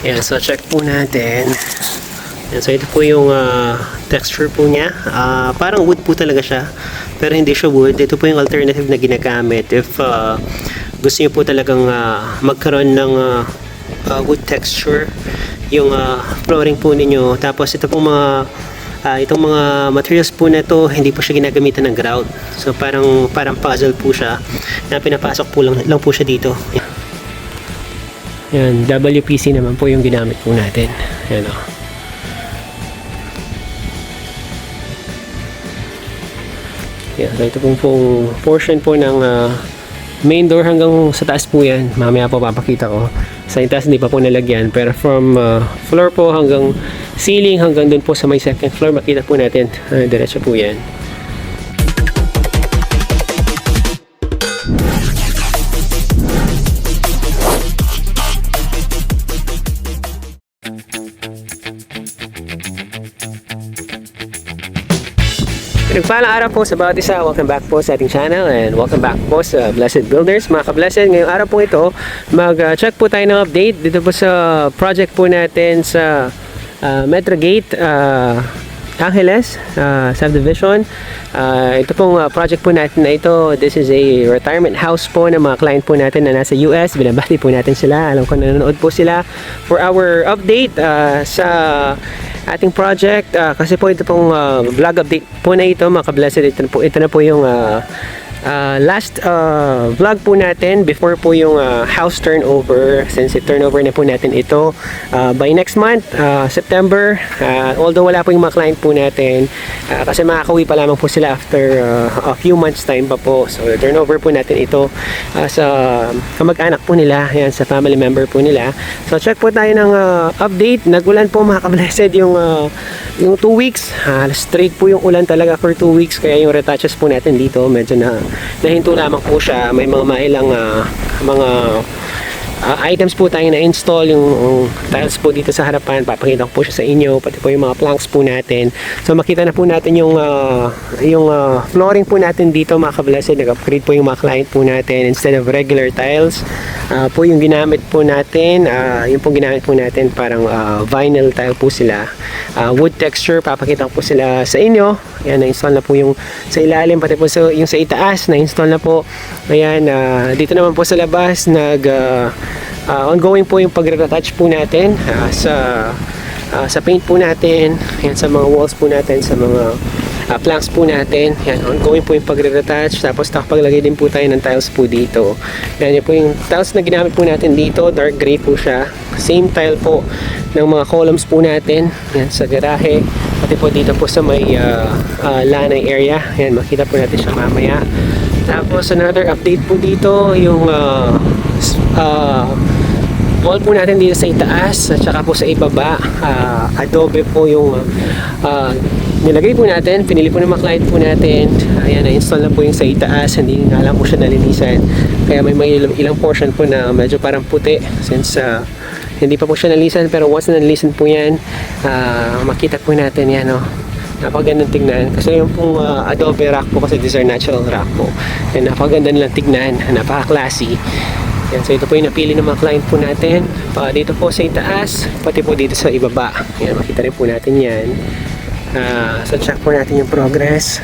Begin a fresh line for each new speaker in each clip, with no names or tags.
Ayan, so check po natin. Ayan, so ito po yung texture po niya. Parang wood po talaga siya. Pero hindi siya wood. Ito po yung alternative na ginagamit. If gusto niyo po talagang magkaroon ng wood texture yung flooring po ninyo. Tapos ito po itong mga materials po na to, hindi po siya ginagamitan ng grout. So parang puzzle po siya na pinapasok po lang po siya dito. Yan, WPC naman po yung ginamit po natin. Yan o. Yan, so ito pong portion po ng main door hanggang sa taas po yan. Mamaya po papakita ko. Sa taas hindi pa po nalagyan. Pero from floor po hanggang ceiling hanggang dun po sa may second floor, makita po natin. Diretso po yan. Pinagpalang araw po sa bawat isa. Welcome back po sa ating channel and welcome back po sa Blessed Builders. Mga ka-Blessed, ngayong araw po ito, mag-check po tayo ng update dito po sa project po natin sa Metro Gate Angeles subdivision. Ito pong project po natin na ito, this is a retirement house po ng mga client po natin na nasa US. Binabati po natin sila. Alam ko nanonood po sila for our update sa ating project, kasi po ito pong vlog update po na ito, mga ka-Blessed. Ito na po yung last vlog po natin before po yung house turnover, since turnover na po natin ito by next month, September. Although wala po yung mga client po natin, kasi makakauwi pa lamang po sila after a few months time pa po. So turnover po natin ito sa kamag-anak po nila, yan, sa family member po nila. So check po tayo ng update. Nagulan po, mga ka-Blessed, yung 2 weeks straight po yung ulan talaga for 2 weeks, kaya yung retouches po natin dito medyo nahinto lamang po siya. May mga mailang mga items po tayo na-install, yung tiles po dito sa harapan, papakita ko po siya sa inyo, pati po yung mga planks po natin. So makita na po natin yung flooring po natin dito, mga ka-Blessed. Nag-upgrade po yung mga client po natin, instead of regular tiles po yung ginamit po natin, yung pong ginamit po natin parang vinyl tile po sila, wood texture. Papakita ko po sila sa inyo. Ayan, na-install na po yung sa ilalim, pati po yung sa itaas na-install na po. Ayan, dito naman po sa labas ongoing po yung pagre-retouch po natin sa paint po natin, yan, sa mga walls po natin, sa mga planks po natin. Yan, ongoing po yung pagre-retouch. Tapos nakapaglagay din po tayo ng tiles po dito. Yan, yun po yung tiles na ginamit po natin dito, dark gray po siya. Same tile po ng mga columns po natin, yan, sa garahe, pati po dito po sa may lanay area. Yan, makita po natin siya mamaya. Tapos another update po dito, yung wall po natin dito sa itaas at saka po sa ibaba, adobe po yung nilagay po natin, pinili po ng mga client po natin. Ayan, na-install na po yung sa itaas, hindi nga lang po siya nalinisan, kaya may ilang portion po na medyo parang puti, since hindi pa po siya nalinisan. Pero once na nalinisan po yan, makita po natin yan, no? Napakagandang tignan, kasi yung pong adobe rock po, kasi these are natural rock po, and napakaganda nilang tignan, napaka-classy. Yan, so ito po yung napili ng mga client po natin, dito po sa itaas, pati po dito sa ibaba. Yan, makita rin po natin yan. So check po natin yung progress.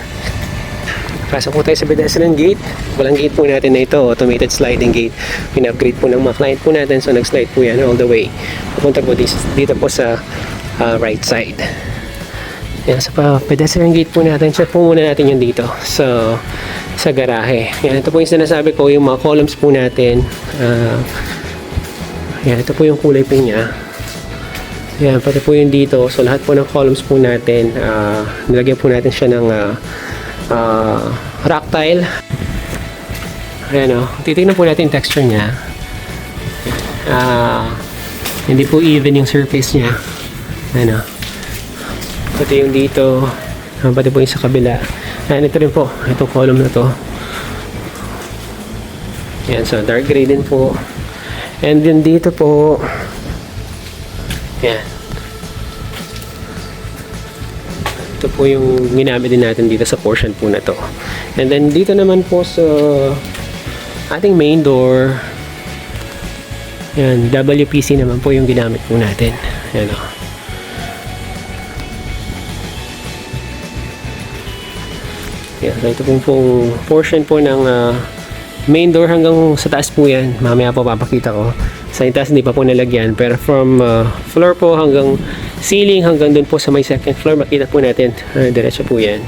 Pasok po tayo sa pedestrian gate. Walang gate po natin na ito, automated sliding gate. Pin-upgrade po ng mga client po natin, so nag-slide po yan all the way. Pupunta po dito po sa right side. Yan, sa pedestrian gate po natin, check po muna natin yung dito sa garahe. Yan, ito po yung sinasabi ko, yung mga columns po natin. Yan, ito po yung kulay po niya. Yan, pati po yung dito. So lahat po ng columns po natin, nilagyan po natin siya ng rock tile. Ayan, o, titignan po natin yung texture niya. Hindi po even yung surface niya. Ayan, o, pati yung dito, pati po yung sa kabila. Ayan, ito rin po, itong column na to. Ayan, so dark gray din po. And then dito po, ayan, ito po yung ginamit din natin dito sa portion po na to. And then dito naman po sa ating main door, Yan, WPC naman po yung ginamit po natin. Yan o. Yan, so ito pong portion po ng main door hanggang sa taas po yan. Mamaya po papakita ko. Sa taas hindi pa po nalagyan. Pero from floor po hanggang ceiling hanggang dun po sa may second floor, makita po natin. Diretso po yan.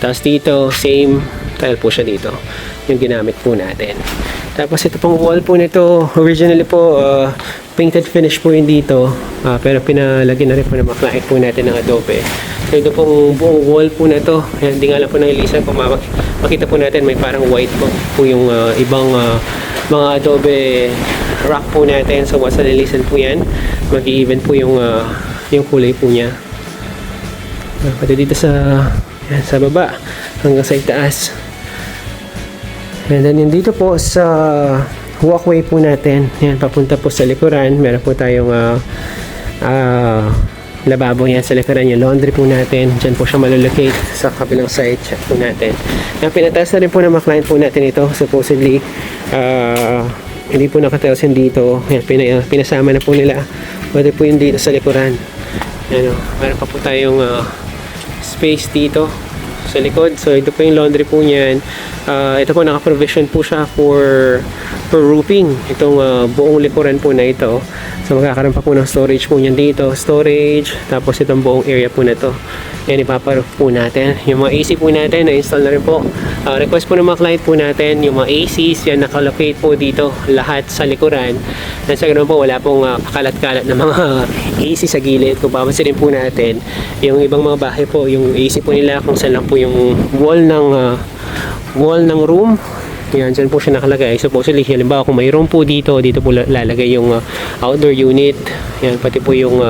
Tapos dito, same tile po siya dito. Yung ginamit po natin. Tapos ito pong wall po nito, originally po painted finish po yun dito. Pero pinalagyan na rin po ng mga po natin ng adobe. So ito pong buong wall po na to. Ayan, hindi nga lang po ng Elisa. Kung makita po natin, may parang white po yung ibang mga adobe rock po natin. So once nalilisan po yan, mag-even po yung kulay po niya. Pati dito sa baba hanggang sa itaas. And then yung dito po sa walkway po natin, yan, papunta po sa likuran, meron po tayong lababo yan sa likuran, yung laundry po natin, dyan po siya malulocate sa kabilang side, check po natin. Yung pinataas na rin po ng mga client po natin ito, supposedly hindi po nakatiles yun dito, yan, pinasama na po nila, pwede po yun dito sa likuran. Yan, meron pa po tayong space dito sa likod. So ito po yung laundry po niyan. Ito po naka-provision po siya for roofing. Itong buong likuran po na ito. So magkakaroon pa po ng storage po niyan dito. Storage. Tapos itong buong area po na to. Yan ipaparoof po natin. Yung mga AC po natin na-install na rin po. Request po ng mga client po natin. Yung mga ACs yan nakalocate po dito. Lahat sa likuran. At sa ganoon po wala pong pakalat-kalat na mga AC sa gilid. Kung papansin po natin, yung ibang mga bahay po, yung AC po nila kung saan lang po yung wall ng room. Yan, dyan po siya nakalagay. Supposedly, halimbawa kung may room po dito po lalagay yung outdoor unit. Yan, pati po yung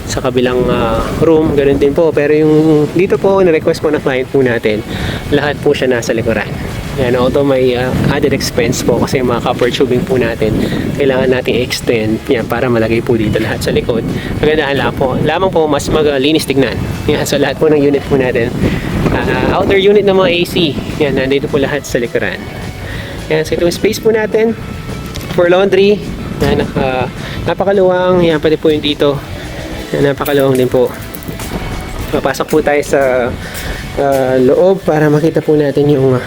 sa kabilang room, ganun din po. Pero yung dito po, na-request po ng client po natin, lahat po siya nasa likuran. Yan, although may added expense po kasi yung mga copper tubing po natin, kailangan natin extend yan para malagay po dito lahat sa likod. Kagandahan lamang po mas maglinis tignan. Yan, so lahat po ng unit po natin, outdoor unit ng mga AC, yan, nandito po lahat sa likuran. Yan, so itong space po natin for laundry, yan, napakaluwang, yan, pati po yung dito, yan, napakaluwang din po. Papasok po tayo sa loob para makita po natin yung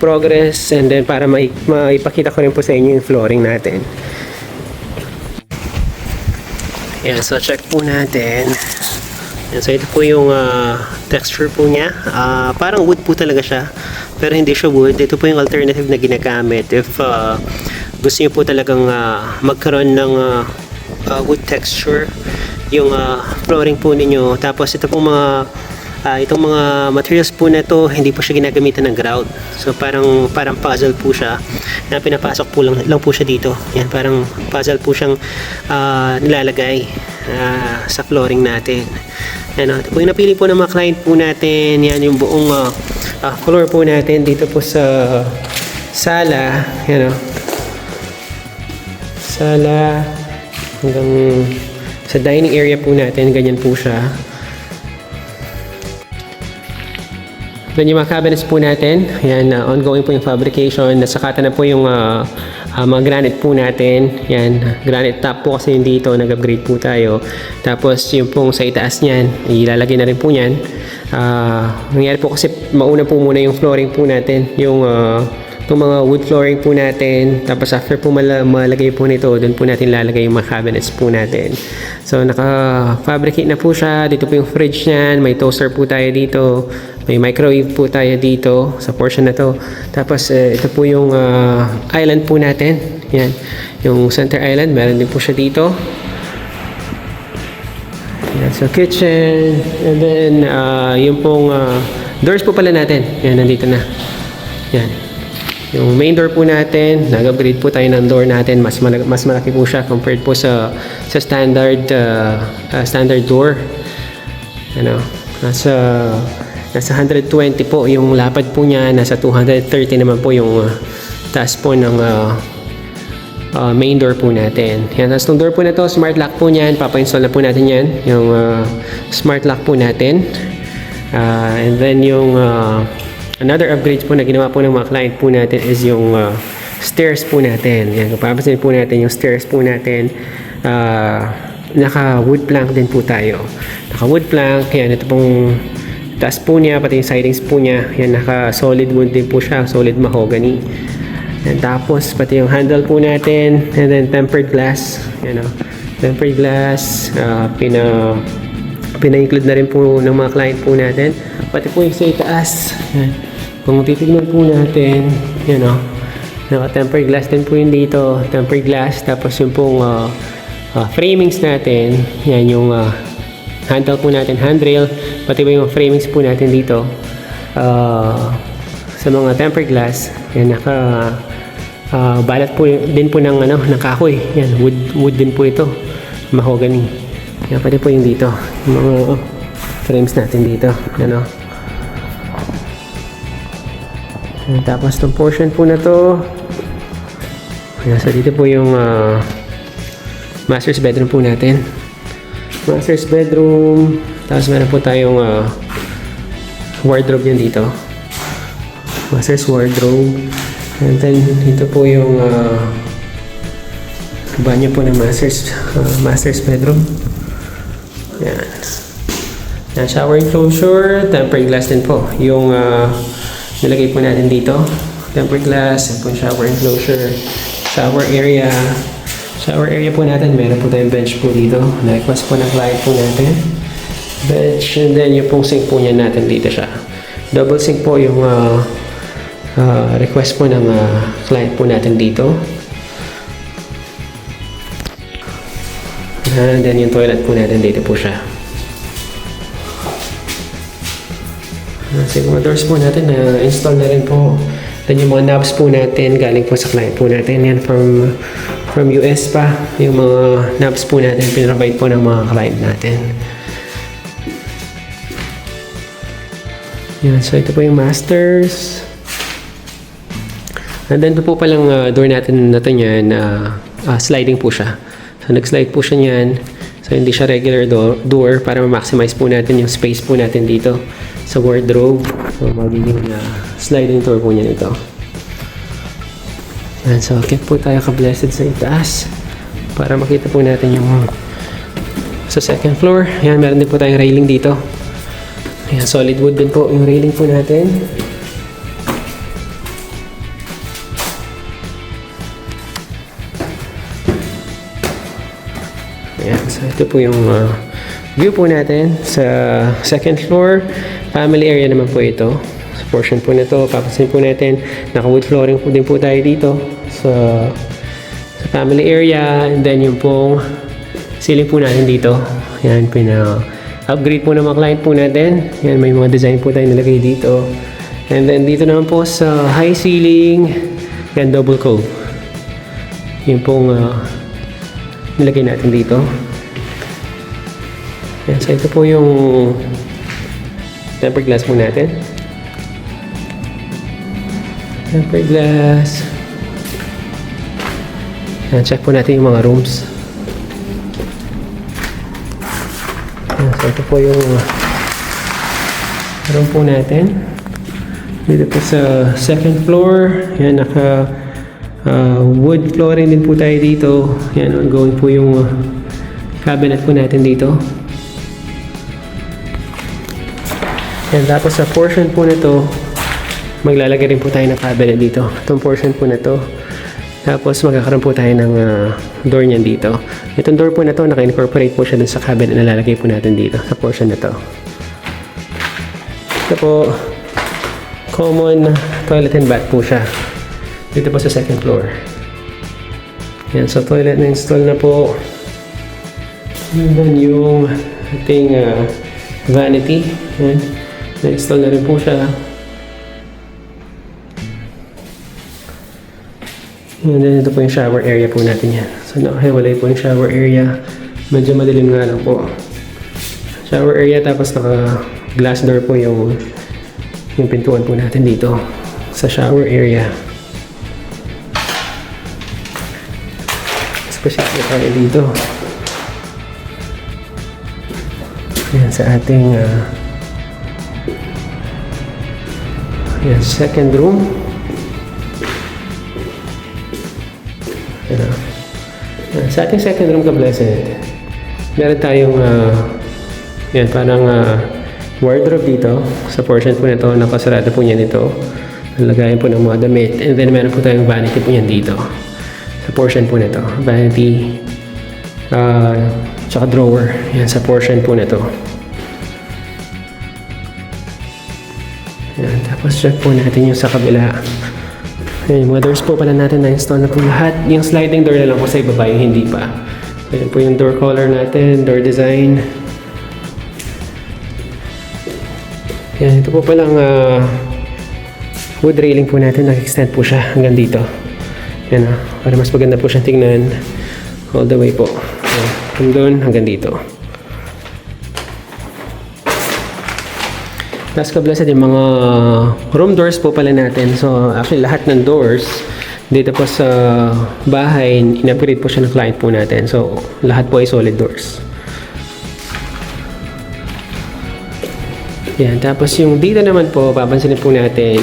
progress, and then para maipakita ko rin po sa inyo yung flooring natin. Yan, so check po natin. Yan, so ito po yung texture po niya. Parang wood po talaga siya, pero hindi siya wood. Ito po yung alternative na ginagamit if gusto niyo po talagang magkaroon ng wood texture yung flooring po ninyo. Tapos ito pong itong mga materials po na to, hindi po siya ginagamitan ng grout. So parang puzzle po siya na pinapasok po lang po siya dito. Yan, parang puzzle po siyang nilalagay sa flooring natin. Yan, ito po yung napili po ng mga client po natin. Yan yung buong floor po natin dito po sa sala. Yan, sala hanggang sa dining area po natin, ganyan po siya. Then yung mga cabinets po natin, yan, ongoing po yung fabrication. Nasakata na po yung mga granite po natin. Yan, granite top po kasi yung dito, nag-upgrade po tayo. Tapos yung pong sa itaas niyan, ilalagay na rin po niyan. Nangyari po kasi mauna po muna yung flooring po natin, yung itong mga wood flooring po natin. Tapos after po malagay po nito, doon po natin lalagay yung mga cabinets po natin. So naka-fabricate na po siya. Dito po yung fridge niyan, may toaster po tayo dito, may microwave po tayo dito sa portion na to. Tapos ito po yung island po natin. Yan, yung center island, meron din po siya dito. Yan, so kitchen, and then yung pong doors po pala natin. Yan, nandito na. Yan. Yung main door po natin, nag-upgrade po tayo ng door natin. Mas malaki po siya compared po sa standard door. Ano, nasa 120 po yung lapad po niya, nasa 230 naman po yung taas po ng main door po natin. Yan, tapos itong door po na to, smart lock po niyan. Papa-install na po natin yan, yung smart lock po natin. And then yung another upgrade po na ginawa po ng mga client po natin is yung stairs po natin. Yan, kung papansin po natin yung stairs po natin, naka wood plank din po tayo. Naka wood plank, yan, ito pong taas po niya, pati yung sidings po niya, yan, naka solid wood din po siya, solid mahogany. And tapos pati yung handle po natin, and then tempered glass, yan, tempered glass, pina-include na rin po ng mga client po natin. Pati po yung sa itaas, yan. Kung titignan po natin, yan, naka-tempered glass din po yun dito, tempered glass. Tapos yung pong framings natin, yan yung handle po natin, handrail, pati ba yung framings po natin dito sa mga tempered glass, yan, balat po din po ng kahoy, yan, wood din po ito, mahogany. Yan, pati po yung dito, yung mga frames natin dito, yan. Yan, tapos itong portion po na to, yan, so dito po yung master's bedroom po natin. Master's bedroom, tapos meron po tayong wardrobe yan dito, master's wardrobe, and then dito po yung banyo po ng master's bedroom. Yan, yan, shower enclosure, tempered glass din po yung nilagay po natin dito, tempered glass, and po shower enclosure, shower area po natin, meron po tayong bench po dito, na-request po ng client po natin, bench, and then yung pong sink po niya natin dito siya, double sink po yung request po ng client po natin dito, and then yung toilet po natin dito po siya. So yung mga doors po natin na-install na rin po. Then yung mga knobs po natin galing po sa client po natin, yan from US pa, yung mga knobs po natin pinrovide po ng mga client natin. Yan, so ito po yung masters, and then ito po palang door natin na ito niyan, sliding po siya, so nag-slide po siya niyan, so hindi siya regular door para ma-maximize po natin yung space po natin dito sa wardrobe. So magiging sliding door po niya ito. Yan, so akit po tayo ka-blessed sa itaas para makita po natin yung sa second floor. Yan, meron din po tayong railing dito. Yan, solid wood din po yung railing po natin. Yan, so ito po yung view po natin sa second floor. Family area naman po ito. Sa portion po na ito, papansin po natin, naka-wood flooring po din po tayo dito sa family area. And then yung pong ceiling po natin dito. Yan, upgrade po ng mga client po natin. Yan, may mga design po tayo nilagay dito. And then dito naman po sa high ceiling, yan, double cove. Yung pong nilagay natin dito. Yan, so ito po yung tempered glass po natin. Tempered glass. Yan, check po natin yung mga rooms. Yan, so ito po yung room po natin. Dito po sa second floor. Yan, naka wood flooring din po tayo dito. Yan, ongoing po yung cabinet po natin dito. Yan, tapos sa portion po na to, maglalagay rin po tayo ng cabinet dito. Itong portion po na to. Tapos magkakaroon po tayo ng door niyan dito. Itong door po na to, naka-incorporate po siya dun sa cabinet na lalagay po natin dito sa portion na to. Ito po, common toilet and bath po siya. Dito po sa second floor. Yan, so toilet na install na po. And then yung ating vanity. Yan. Na-install na rin po siya. And then ito po yung shower area po natin yan. So nakahiwalay po yung shower area. Medyo madilim nga lang po. Shower area, tapos naka glass door po yung pintuan po natin dito sa shower area. Specific tayo dito. Yan sa ating yan, second room. Sa ating second room ka-blessed, meron tayong yan, parang wardrobe dito. Sa portion po nito, nakasarado po niya nito. Lagayan po ng mga damit. And then meron po tayong vanity po yan dito. Sa portion po nito. Vanity, tsaka drawer. Yan, sa portion po nito. Yan, tapos check po natin yung sa kabila. Yan, yung mga doors po pala natin na-install na po lahat. Yung sliding door na lang po sa ibaba, yung hindi pa. Yan po yung door color natin, door design. Yan, ito po palang wood railing po natin. Nag-extend po siya hanggang dito. Yan para mas maganda po siya tingnan. All the way po. Yan, from doon hanggang dito. Last ka-blessed, yung mga room doors po pala natin. So, actually, lahat ng doors dito po sa bahay, in-upgrade po siya ng client po natin. So, lahat po ay solid doors. Yan. Tapos, yung dito naman po, papansinin po natin,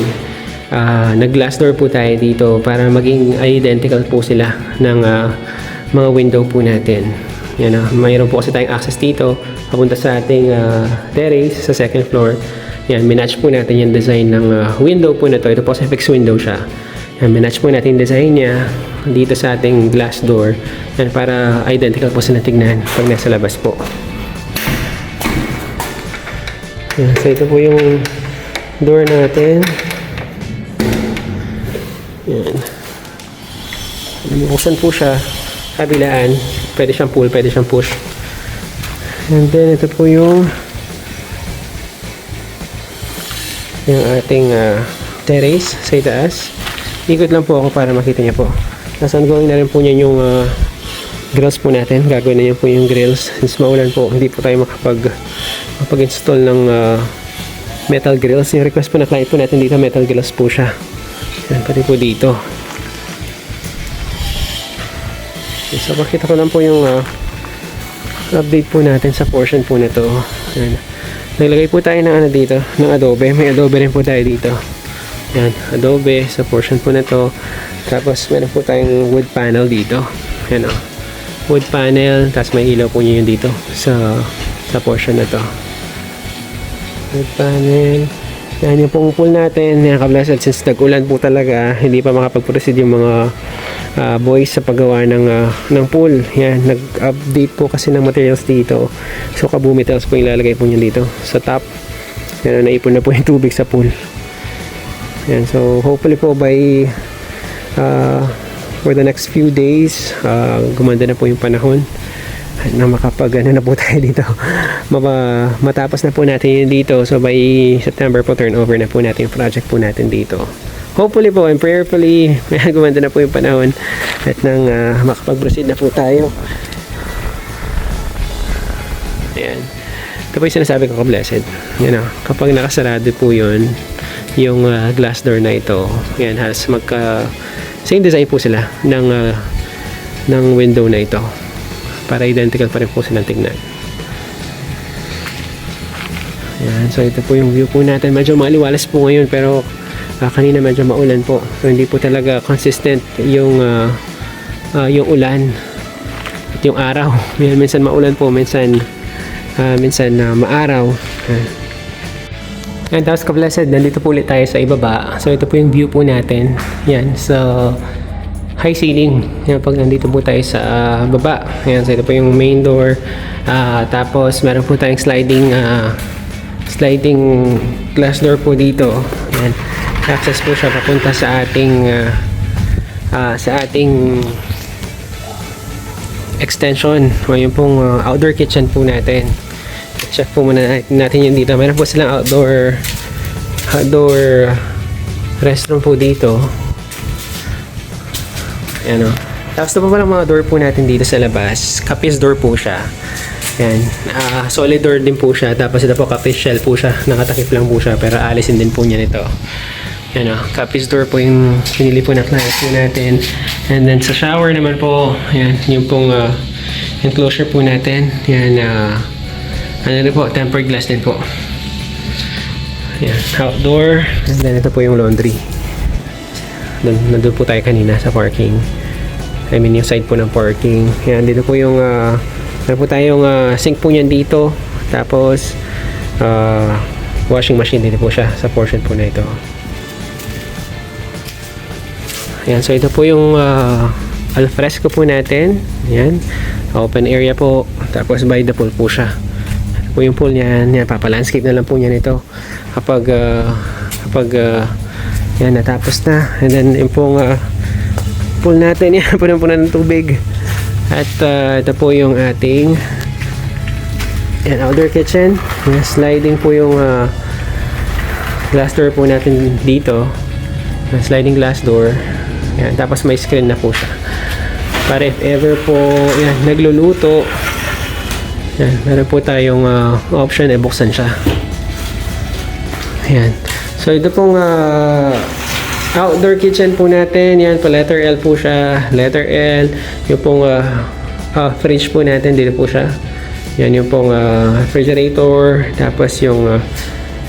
nag-glass door po tayo dito para maging identical po sila ng mga window po natin. Yan. Mayroon po kasi tayong access dito papunta sa ating terrace sa second floor. Yan, minatch po natin yung design ng window po na to. Ito po sa fixed window siya. Yan, minatch po natin yung design niya dito sa ating glass door. Yan, para identical po sila tignan pag nasa labas po. Yan, so ito po yung door natin. Yan. Buksan po siya. Kabilaan. Pwede siyang pull, pwede siyang push. And then ito po yung ating terrace sa itaas. Ikot lang po ako para makita niya po. Tapos ongoing na rin po niya yung grills po natin. Gagawin na niya po yung grills. Since maulan po, hindi po tayo makapag-install ng metal grills. Yung request po na client po natin dito, metal grills po siya. Yan, pati po dito. So, makita ko lang po yung update po natin sa portion po na to. Yan. Naglagay po tayo ng dito, ng adobe. May adobe rin po tayo dito. Yan, adobe sa portion po na to. Tapos meron po tayong wood panel dito. Yan o. Wood panel, tapos may ilaw po niya yun dito sa portion na to. Wood panel. Yan yung pong pool natin. Yan ka-blessed, since nag-ulan po talaga, hindi pa makapag-proceed yung mga boys sa paggawa ng pool. Yan, nag-update po kasi ng materials dito. So, Kabu metals po yung ilalagay po niya dito sa top. Yan, naipon na po yung tubig sa pool. Yan, so hopefully po by for the next few days, gumanda na po yung panahon na makapag na po tayo dito. Matapos na po natin yun dito. So, by September po, turnover na po natin yung project po natin dito. Hopefully po and prayerfully gumanda na po yung panahon at nang makapag-proceed na po tayo. Ayan. Ito po yung sinasabi ko ka-blessed. Yan o. Kapag nakasarado po yun, yung glass door na ito, yan, halos same design po sila ng window na ito. Para identical pa rin po silang tignan. Ayan. So ito po yung view po natin. Medyo maliwalas po ngayon pero kanina medyo maulan po. So hindi po talaga consistent yung ulan at yung araw. Minsan maulan po, minsan maaraw. And tapos ka-blessed, nandito po ulit tayo sa ibaba. So ito po yung view po natin. Yan, so high ceiling. Yan, pag nandito po tayo sa baba. Yan, so ito po yung main door. Tapos meron po tayong sliding glass door po dito. Yan. Access po siya papunta sa ating extension o yung pong outdoor kitchen po natin. Check po muna natin yun dito. Meron po silang outdoor restroom po dito. Ayan o. Tapos ito po palang mga door po natin dito sa labas. Kapis door po siya. Ayan. Solid door din po siya. Tapos ito po kapis shell po siya. Nakatakip lang po siya pero alisin din po niya nito. Yan o, kapis door po yung pinili po na client po natin. And then sa shower naman po, yan, yung pong enclosure po natin. Yan, ano rin po, tempered glass din po. Yan, outdoor. And then ito po yung laundry. Nandun po tayo kanina sa parking. I mean yung side po ng parking. Yan, dito po yung meron po tayong sink po niyan dito. Tapos washing machine dito po siya sa portion po na ito. Yan, so ito po yung alfresco po natin. Yan, open area po. Tapos by the pool po siya. Ito po yung pool niyan. Yan, papalandscape na lang po niyan ito kapag yan natapos na. And then yung pong pool natin, yan punong-puno ng tubig. At ito po yung ating outdoor kitchen. Yan, sliding po yung glass door po natin dito. Sliding glass door. Yan, tapos may screen na po siya. Para if ever po yan, nagluluto, yan, meron po tayong option, buksan siya. Yan. So ito pong outdoor kitchen po natin. Yan po, letter L po siya. Letter L. Yung pong fridge po natin, dito po siya. Yan yung pong refrigerator. Tapos yung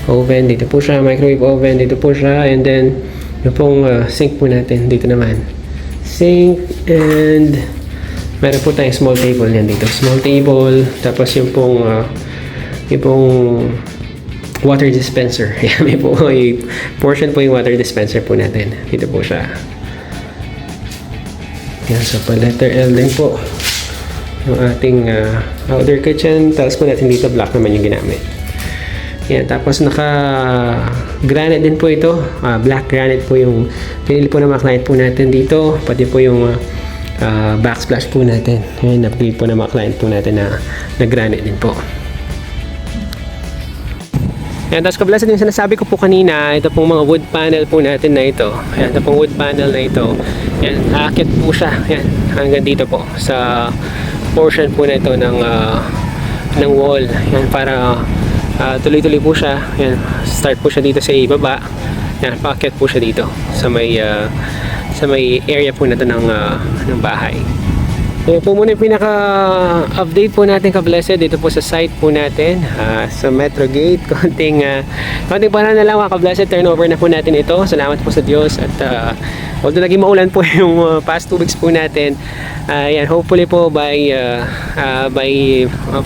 oven, dito po siya. Microwave oven, dito po siya. And then yung pong sink po natin, dito naman. Sink, and meron po tayong small table yan dito. Small table. Tapos yung pong water dispenser. Yan, may po yung portion po yung water dispenser po natin. Dito po siya. Yan, so pa letter L din po yung ating outdoor kitchen. Tapos po natin dito black naman yung ginamit. Yan, tapos naka granite din po ito. Black granite po yung pinili po ng mga client po natin dito. Pati po yung backsplash po natin. Yan, napili po ng mga client po natin na granite din po. Yan, tapos kabalasan yung sinasabi ko po kanina, ito pong mga wood panel po natin na ito. Yan, ito pong wood panel na ito. Yan, aakit po siya. Yan, hanggang dito po sa portion po na ito ng wall. Yan, para tuloy-tuloy po siya. Yan, start po siya dito sa ibaba. Yan, paakyat po siya dito sa may area po na ito ng bahay. Yan po muna yung pinaka-update po natin, ka-blessed, dito po sa site po natin sa Metro Gate. Konting para na lang, mga ka-blessed, turnover na po natin ito. Salamat po sa Diyos. At although naging maulan po yung past 2 weeks po natin, yan, hopefully po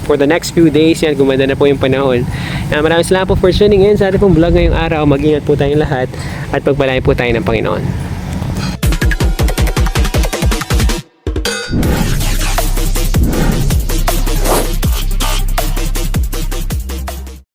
for the next few days, yan, gumanda na po yung panahon. Maraming salamat po for tuning in sa ating pong vlog ngayong araw. Mag-ingat po tayong lahat at pagpalain po tayo ng Panginoon.